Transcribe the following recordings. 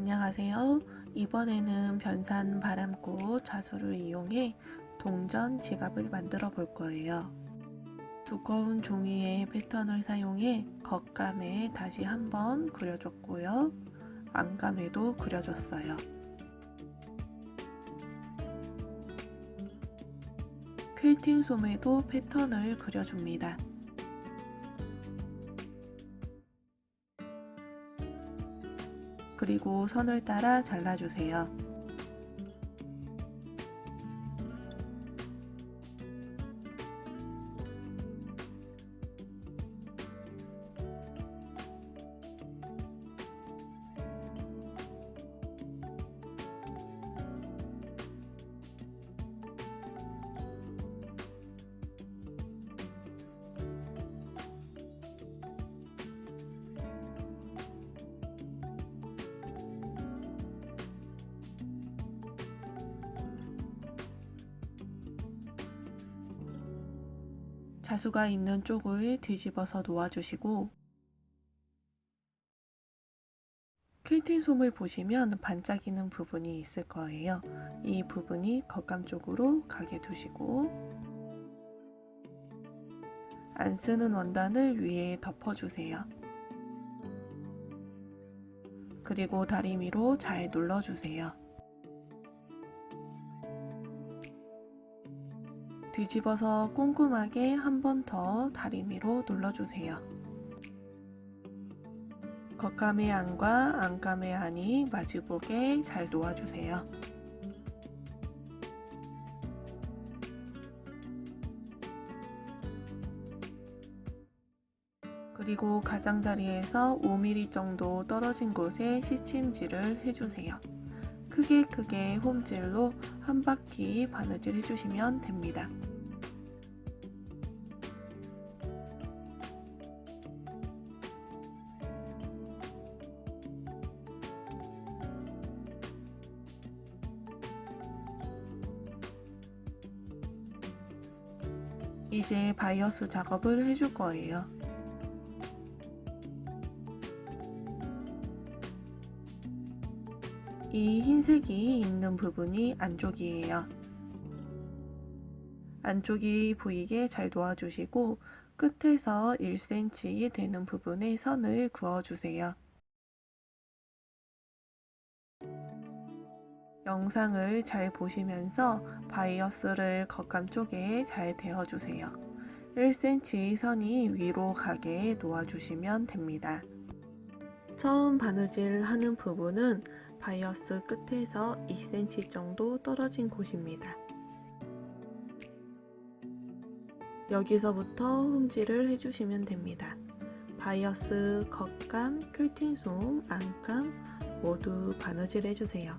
안녕하세요. 이번에는 변산 바람꽃 자수를 이용해 동전 지갑을 만들어 볼 거예요. 두꺼운 종이에 패턴을 사용해 겉감에 다시 한번 그려줬고요. 안감에도 그려줬어요. 퀼팅 솜에도 패턴을 그려줍니다. 그리고 선을 따라 잘라주세요. 자수가 있는 쪽을 뒤집어서 놓아주시고 퀼팅 솜을 보시면 반짝이는 부분이 있을 거예요. 이 부분이 겉감 쪽으로 가게 두시고 안 쓰는 원단을 위에 덮어주세요. 그리고 다리미로 잘 눌러주세요. 뒤집어서 꼼꼼하게 한 번 더 다리미로 눌러주세요. 겉감의 안과 안감의 안이 마주보게 잘 놓아주세요. 그리고 가장자리에서 5mm 정도 떨어진 곳에 시침질을 해주세요. 크게 홈질로 한 바퀴 바느질 해주시면 됩니다. 이제 바이어스 작업을 해줄 거예요. 이 흰색이 있는 부분이 안쪽이에요. 안쪽이 보이게 잘 놓아주시고 끝에서 1cm 되는 부분에 선을 그어주세요. 영상을 잘 보시면서 바이어스를 겉감 쪽에 잘 대어주세요. 1cm 선이 위로 가게 놓아주시면 됩니다. 처음 바느질 하는 부분은 바이어스 끝에서 2cm 정도 떨어진 곳입니다. 여기서부터 홈질을 해주시면 됩니다. 바이어스, 겉감, 퀼팅 솜, 안감 모두 바느질 해주세요.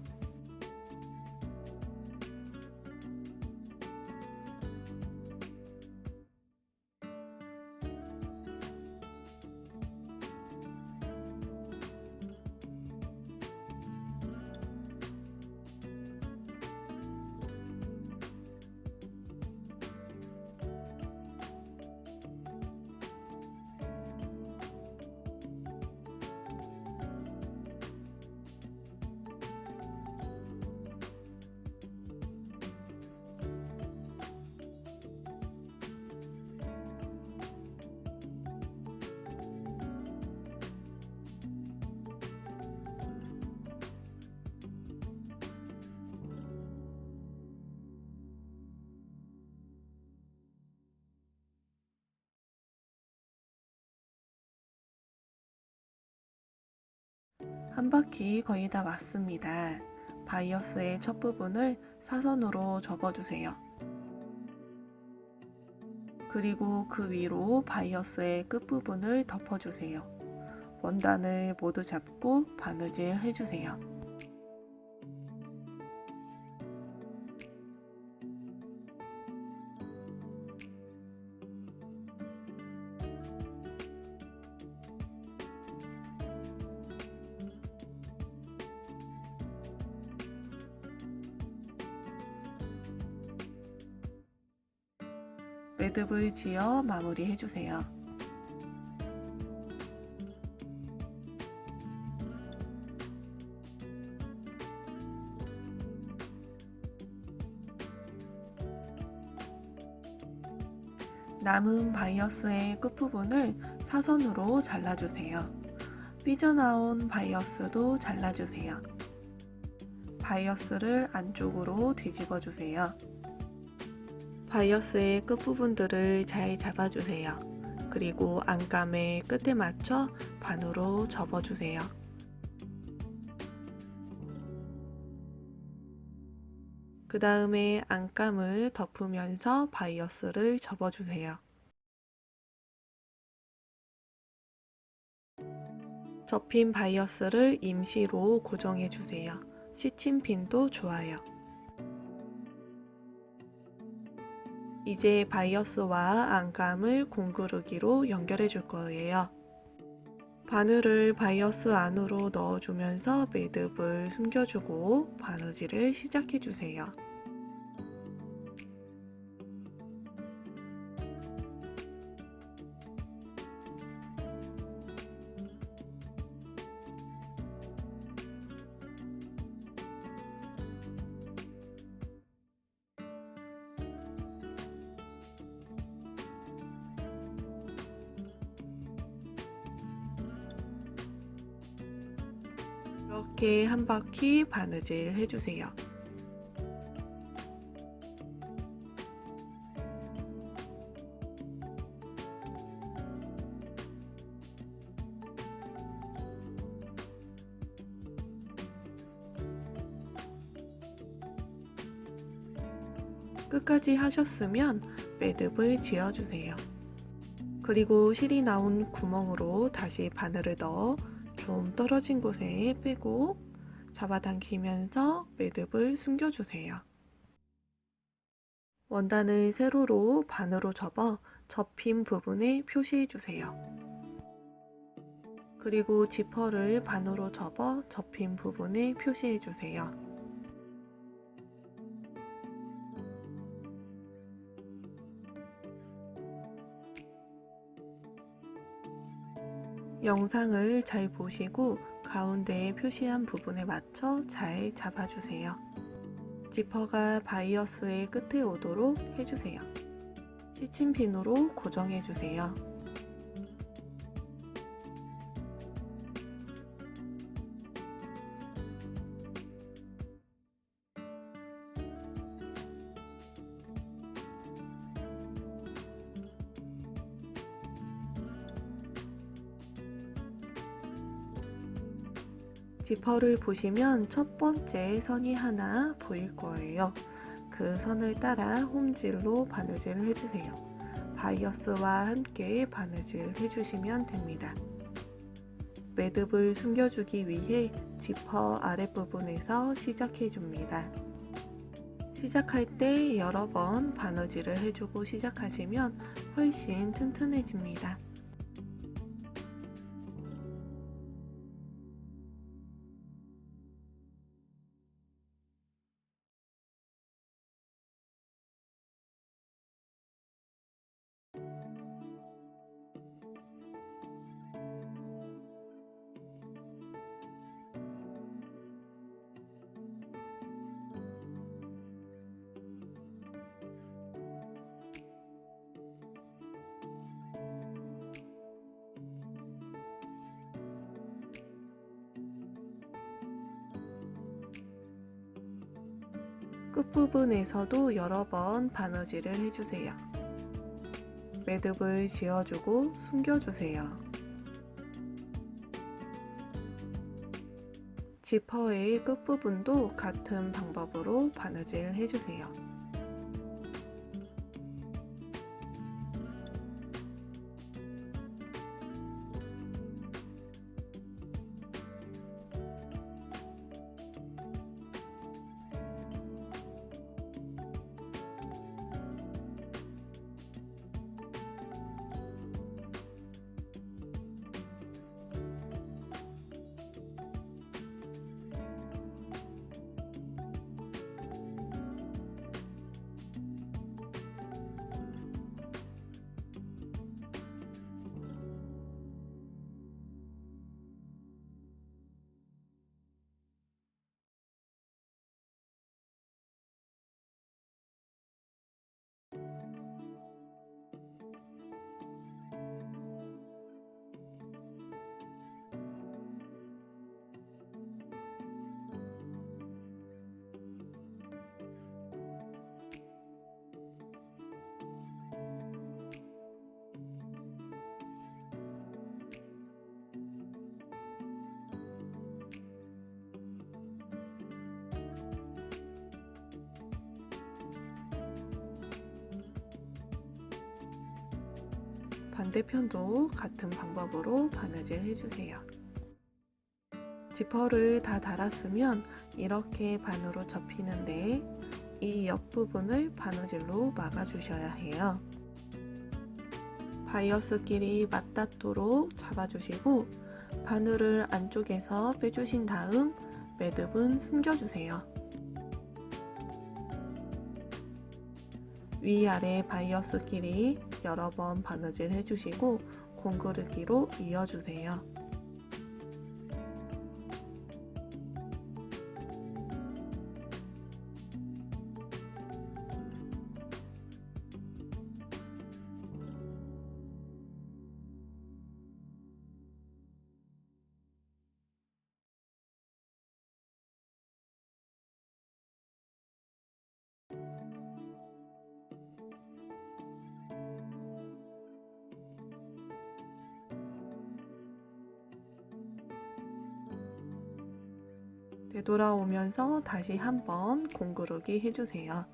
한 바퀴 거의 다 왔습니다. 바이어스의 첫 부분을 사선으로 접어주세요. 그리고 그 위로 바이어스의 끝부분을 덮어주세요. 원단을 모두 잡고 바느질 해주세요. 매듭을 지어 마무리 해주세요. 남은 바이어스의 끝부분을 사선으로 잘라주세요. 삐져나온 바이어스도 잘라주세요. 바이어스를 안쪽으로 뒤집어 주세요. 바이어스의 끝부분들을 잘 잡아주세요. 그리고 안감의 끝에 맞춰 반으로 접어주세요. 그 다음에 안감을 덮으면서 바이어스를 접어주세요. 접힌 바이어스를 임시로 고정해주세요. 시침핀도 좋아요. 이제 바이어스와 안감을 공구르기로 연결해 줄 거예요. 바늘을 바이어스 안으로 넣어주면서 매듭을 숨겨주고 바느질을 시작해 주세요. 이렇게 한 바퀴 바느질 해주세요. 끝까지 하셨으면 매듭을 지어주세요. 그리고 실이 나온 구멍으로 다시 바늘을 넣어 좀 떨어진 곳에 빼고 잡아당기면서 매듭을 숨겨주세요. 원단을 세로로 반으로 접어 접힌 부분에 표시해주세요. 그리고 지퍼를 반으로 접어 접힌 부분에 표시해주세요. 영상을 잘 보시고 가운데에 표시한 부분에 맞춰 잘 잡아주세요. 지퍼가 바이어스의 끝에 오도록 해주세요. 시침핀으로 고정해주세요. 지퍼를 보시면 첫 번째 선이 하나 보일 거예요. 그 선을 따라 홈질로 바느질을 해주세요. 바이어스와 함께 바느질 해주시면 됩니다. 매듭을 숨겨주기 위해 지퍼 아랫부분에서 시작해줍니다. 시작할 때 여러 번 바느질을 해주고 시작하시면 훨씬 튼튼해집니다. 끝부분에서도 여러 번 바느질을 해주세요. 매듭을 지어주고 숨겨주세요. 지퍼의 끝부분도 같은 방법으로 바느질 해주세요. 반대편도 같은 방법으로 바느질 해주세요. 지퍼를 다 달았으면 이렇게 반으로 접히는데 이 옆부분을 바느질로 막아주셔야 해요. 바이어스끼리 맞닿도록 잡아주시고 바늘을 안쪽에서 빼주신 다음 매듭은 숨겨주세요. 위아래 바이어스끼리 여러 번 바느질 해주시고 공구르기로 이어주세요. 되돌아오면서 다시 한번 공구르기 해주세요.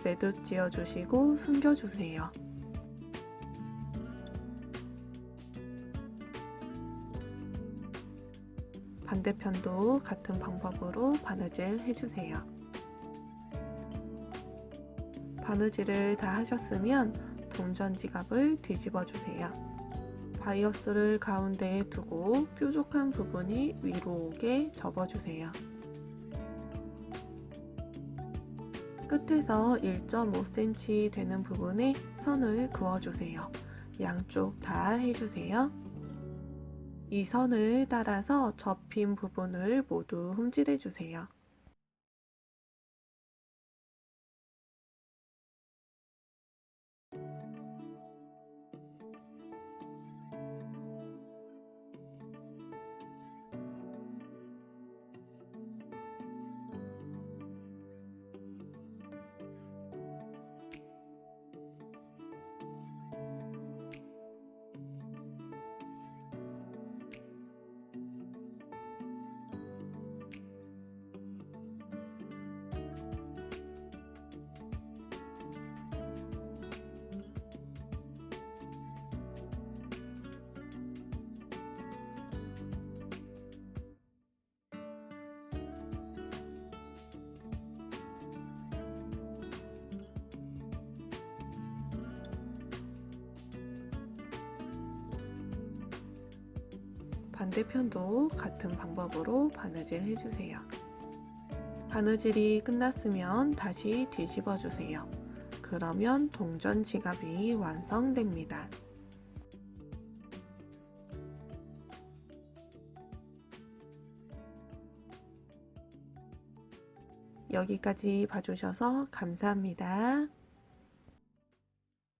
매듭 지어주시고 숨겨주세요. 반대편도 같은 방법으로 바느질 해주세요. 바느질을 다 하셨으면 동전 지갑을 뒤집어 주세요. 바이어스를 가운데에 두고 뾰족한 부분이 위로 오게 접어주세요. 끝에서 1.5cm 되는 부분에 선을 그어주세요. 양쪽 다 해주세요. 이 선을 따라서 접힌 부분을 모두 흠질해주세요. 반대편도 같은 방법으로 바느질 해주세요. 바느질이 끝났으면 다시 뒤집어 주세요. 그러면 동전 지갑이 완성됩니다. 여기까지 봐주셔서 감사합니다.